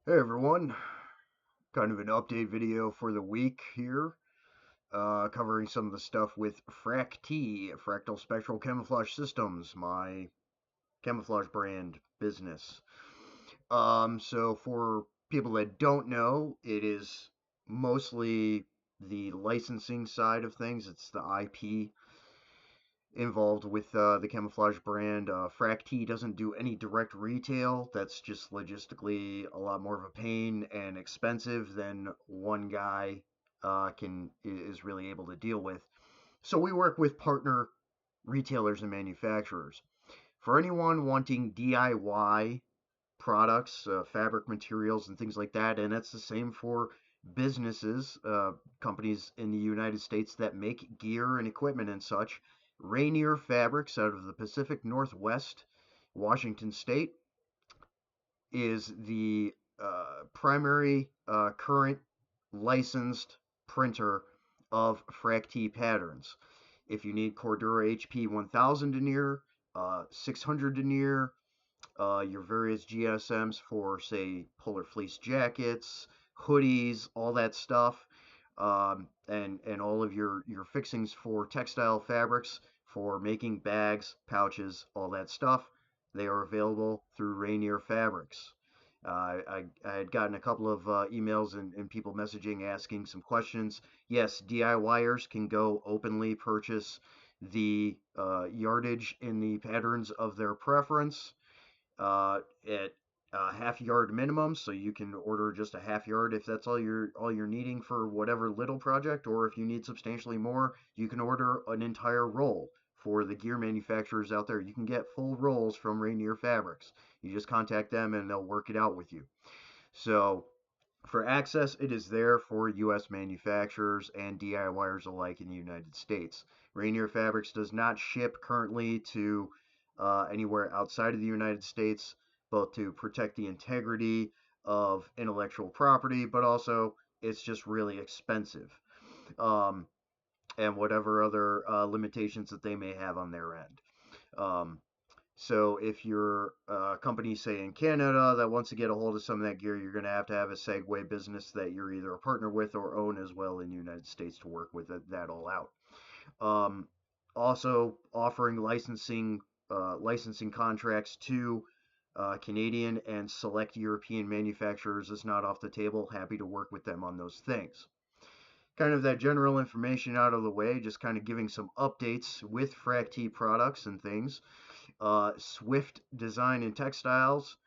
Hey everyone, kind of an update video for the week here, covering some of the stuff with FRAC-T, Fractal Spectral Camouflage Systems, my camouflage brand business. So for people that don't know, it is mostly the licensing side of things. It's the IP involved with the camouflage brand. FRAC-T doesn't do any direct retail. That's just logistically a lot more of a pain and expensive than one guy can is really able to deal with. So we work with partner retailers and manufacturers. For anyone wanting DIY products, fabric materials, and things like that, and that's the same for businesses, companies in the United States that make gear and equipment and such. Rainier Fabrics out of the Pacific Northwest, Washington State, is the primary current licensed printer of FRAC-T patterns. If you need Cordura HP 1000 denier, 600 denier, your various GSMs for, say, polar fleece jackets, hoodies, all that stuff, and all of your fixings for textile fabrics for making bags, pouches, all that stuff. They are available through Rainier Fabrics. I had gotten a couple of emails and people messaging asking some questions. Yes, DIYers can go openly purchase the yardage in the patterns of their preference at a half yard minimum, so you can order just a half yard if that's all you're needing for whatever little project, or if you need substantially more, you can order an entire roll. For the gear manufacturers out there, you can get full rolls from Rainier Fabrics. You just contact them and they'll work it out with you. So for access, it is there for U.S. manufacturers and DIYers alike in the United States. Rainier Fabrics does not ship currently to anywhere outside of the United States, both to protect the integrity of intellectual property, but also it's just really expensive. Um, and whatever other limitations that they may have on their end. Um, so if you're a company, say in Canada, that wants to get a hold of some of that gear, you're going to have a Segway business that you're either a partner with or own as well in the United States to work with that all out. Um, Also offering licensing contracts to Canadian and select European manufacturers is not off the table. Happy to work with them on those things. Kind of that general information out of the way, just kind of giving some updates with FRAC-T products and things. Swift Design and Textiles.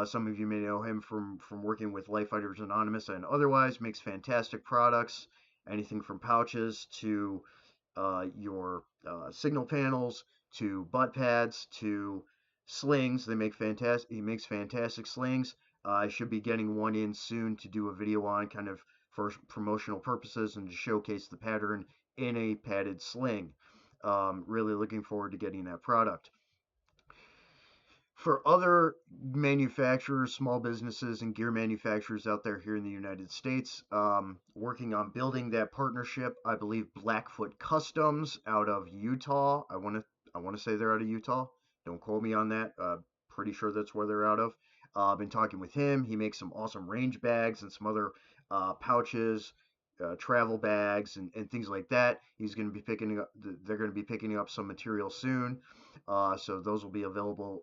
Some of you may know him from working with Life Fighters Anonymous and otherwise. Makes fantastic products. Anything from pouches to your signal panels to butt pads to slings. They make fantastic. He makes fantastic slings. I should be getting one in soon to do a video on, kind of for promotional purposes and to showcase the pattern in a padded sling. Really looking forward to getting that product. For other manufacturers, small businesses, and gear manufacturers out there here in the United States, working on building that partnership, I believe Blackfoot Customs out of Utah. I want to say they're out of Utah. Don't quote me on that. Pretty sure that's where they're out of. I've been talking with him. He makes some awesome range bags and some other pouches, travel bags, and things like that. He's going to be picking up. They're going to be picking up some material soon. So those will be available.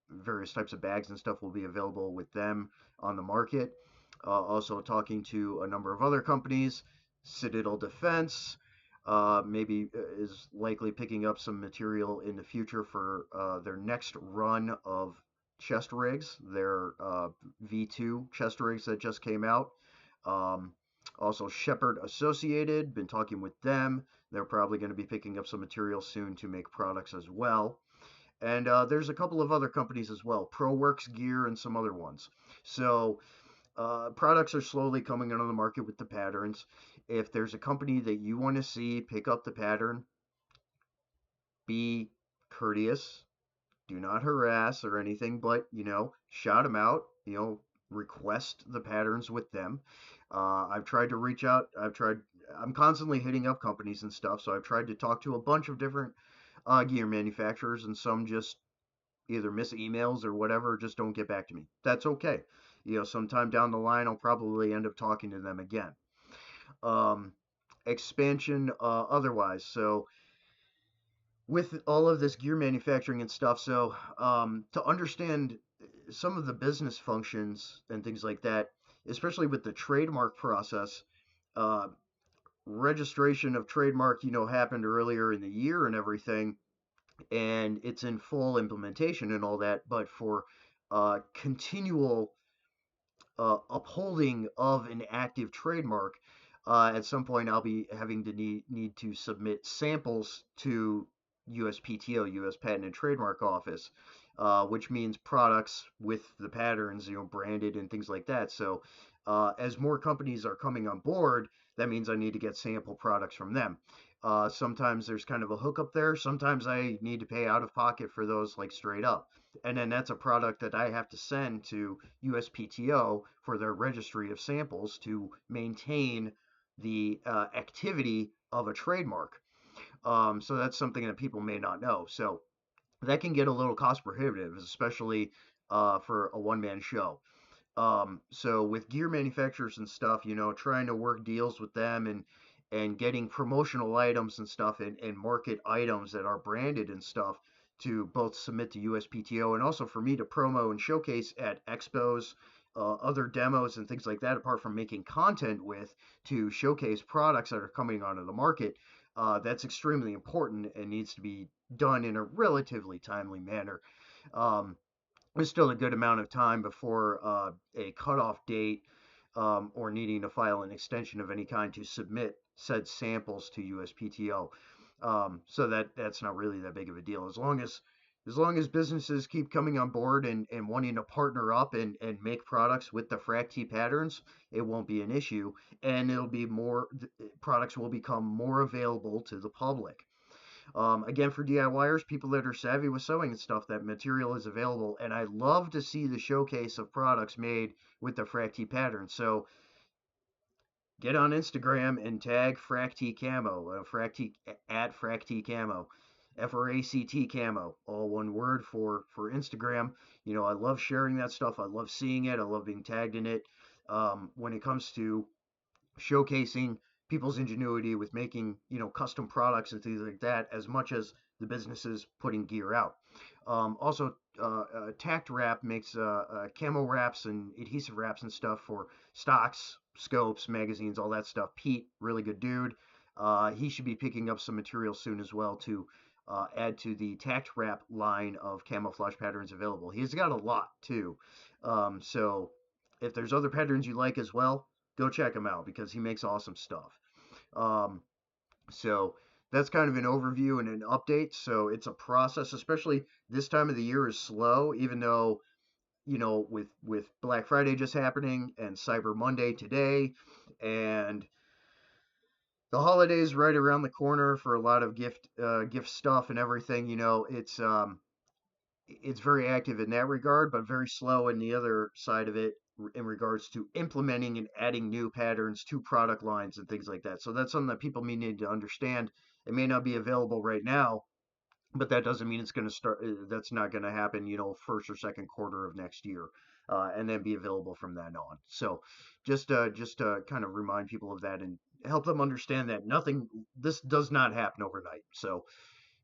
Various types of bags and stuff will be available with them on the market. Also talking to a number of other companies. Citadel Defense maybe is likely picking up some material in the future for their next run of chest rigs, their V2 chest rigs that just came out. Um, Also, Shepard Associated, been talking with them. They're probably going to be picking up some material soon to make products as well. And there's a couple of other companies as well, ProWorks Gear and some other ones. So products are slowly coming out on the market with the patterns. If there's a company that you want to see pick up the pattern, be courteous. Do not harass or anything, but shout them out. Request the patterns with them. I've tried to reach out. I'm constantly hitting up companies and stuff, so I've tried to talk to a bunch of different gear manufacturers, and some just either miss emails or whatever, just don't get back to me. That's okay. Sometime down the line, I'll probably end up talking to them again. Um, Expansion otherwise. So with all of this gear manufacturing and stuff, so to understand some of the business functions and things like that, especially with the trademark process, uh, registration of trademark, happened earlier in the year and everything, and it's in full implementation and all that. But for continual upholding of an active trademark, at some point I'll be having to need to submit samples to USPTO, U.S. Patent and Trademark Office, which means products with the patterns, branded and things like that. So as more companies are coming on board, that means I need to get sample products from them. Sometimes there's kind of a hookup there. Sometimes I need to pay out of pocket for those, like straight up. And then that's a product that I have to send to USPTO for their registry of samples to maintain the activity of a trademark. So that's something that people may not know. So that can get a little cost prohibitive, especially for a one-man show. So with gear manufacturers and stuff, trying to work deals with them and getting promotional items and stuff and market items that are branded and stuff to both submit to USPTO and also for me to promo and showcase at expos, other demos and things like that, apart from making content with to showcase products that are coming onto the market. That's extremely important and needs to be done in a relatively timely manner. Um, there's still a good amount of time before a cutoff date, or needing to file an extension of any kind to submit said samples to USPTO. So that's not really that big of a deal. As long as businesses keep coming on board and wanting to partner up and make products with the FRAC-T patterns, it won't be an issue, and products will become more available to the public. Again, for DIYers, people that are savvy with sewing and stuff, that material is available. And I love to see the showcase of products made with the FRAC-T pattern. So get on Instagram and tag FRAC-T Camo, at FRAC-T Camo, FRACT Camo, all one word for Instagram. I love sharing that stuff. I love seeing it. I love being tagged in it. When it comes to showcasing people's ingenuity with making custom products and things like that, as much as the businesses putting gear out. Also, Tact Wrap makes camo wraps and adhesive wraps and stuff for stocks, scopes, magazines, all that stuff. Pete, really good dude. He should be picking up some material soon as well to add to the Tact Wrap line of camouflage patterns available. He's got a lot too. So if there's other patterns you like as well, go check him out because he makes awesome stuff. Um, so that's kind of an overview and an update. So it's a process, especially this time of the year is slow, even though with Black Friday just happening and Cyber Monday today, and the holidays right around the corner for a lot of gift stuff and everything. It's very active in that regard, but very slow in the other side of it in regards to implementing and adding new patterns to product lines and things like that. So that's something that people may need to understand. It may not be available right now, but that doesn't mean it's going to start. That's not going to happen, first or second quarter of next year, and then be available from then on. So just to kind of remind people of that and help them understand that this does not happen overnight. So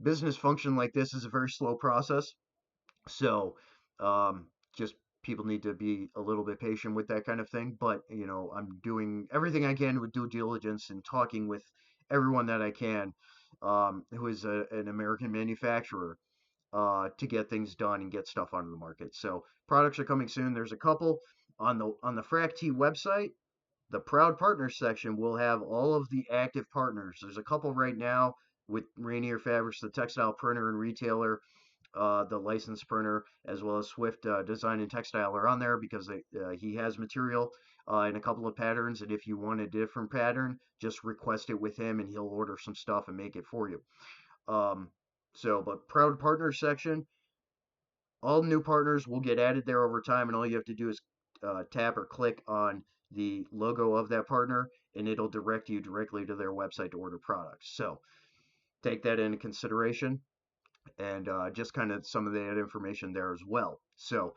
business function like this is a very slow process. So, just people need to be a little bit patient with that kind of thing. But, I'm doing everything I can with due diligence and talking with everyone that I can, who is an American manufacturer, to get things done and get stuff onto the market. So products are coming soon. There's a couple on the FRAC-T website. The Proud Partners section will have all of the active partners. There's a couple right now with Rainier Fabrics, the textile printer and retailer, the licensed printer, as well as Swift Design and Textile are on there because he has material in a couple of patterns. And if you want a different pattern, just request it with him and he'll order some stuff and make it for you. Um, but Proud Partners section, all new partners will get added there over time, and all you have to do is tap or click on the logo of that partner, and it'll direct you directly to their website to order products. So take that into consideration. and just kind of some of that information there as well. So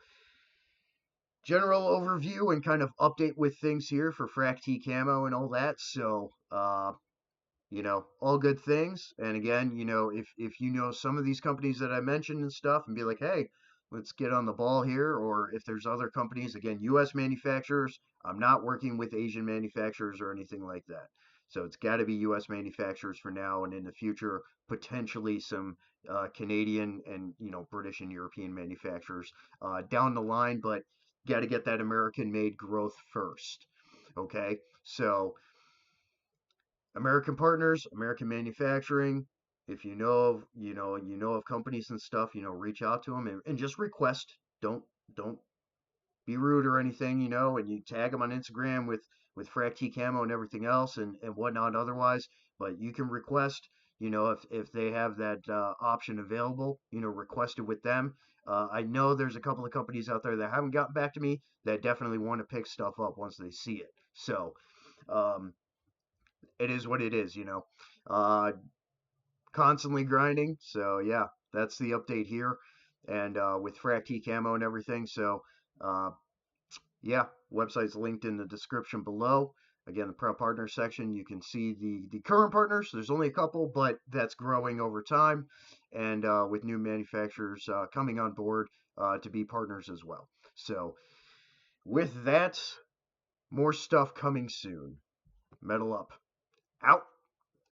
general overview and kind of update with things here for FRAC-T Camo and all that. So all good things. And again, if you know some of these companies that I mentioned and stuff, and be like, hey, let's get on the ball here. Or if there's other companies, again, U.S. manufacturers. I'm not working with Asian manufacturers or anything like that. So it's got to be U.S. manufacturers for now, and in the future, potentially some Canadian and British and European manufacturers down the line. But got to get that American-made growth first. Okay, so American partners, American manufacturing. If you know of companies and stuff, reach out to them and just request. Don't be rude or anything, and you tag them on Instagram with FRAC-T Camo and everything else and whatnot otherwise. But you can request, if they have that option available, request it with them. I know there's a couple of companies out there that haven't gotten back to me that definitely want to pick stuff up once they see it. So, um, it is what it is. Uh, Constantly grinding. So yeah, that's the update here, and with FRAC-T Camo and everything. So uh, yeah, website's linked in the description below. Again, the Pro Partner section, you can see the current partners. There's only a couple, but that's growing over time, and with new manufacturers coming on board to be partners as well. So with that, more stuff coming soon. Metal up. Out.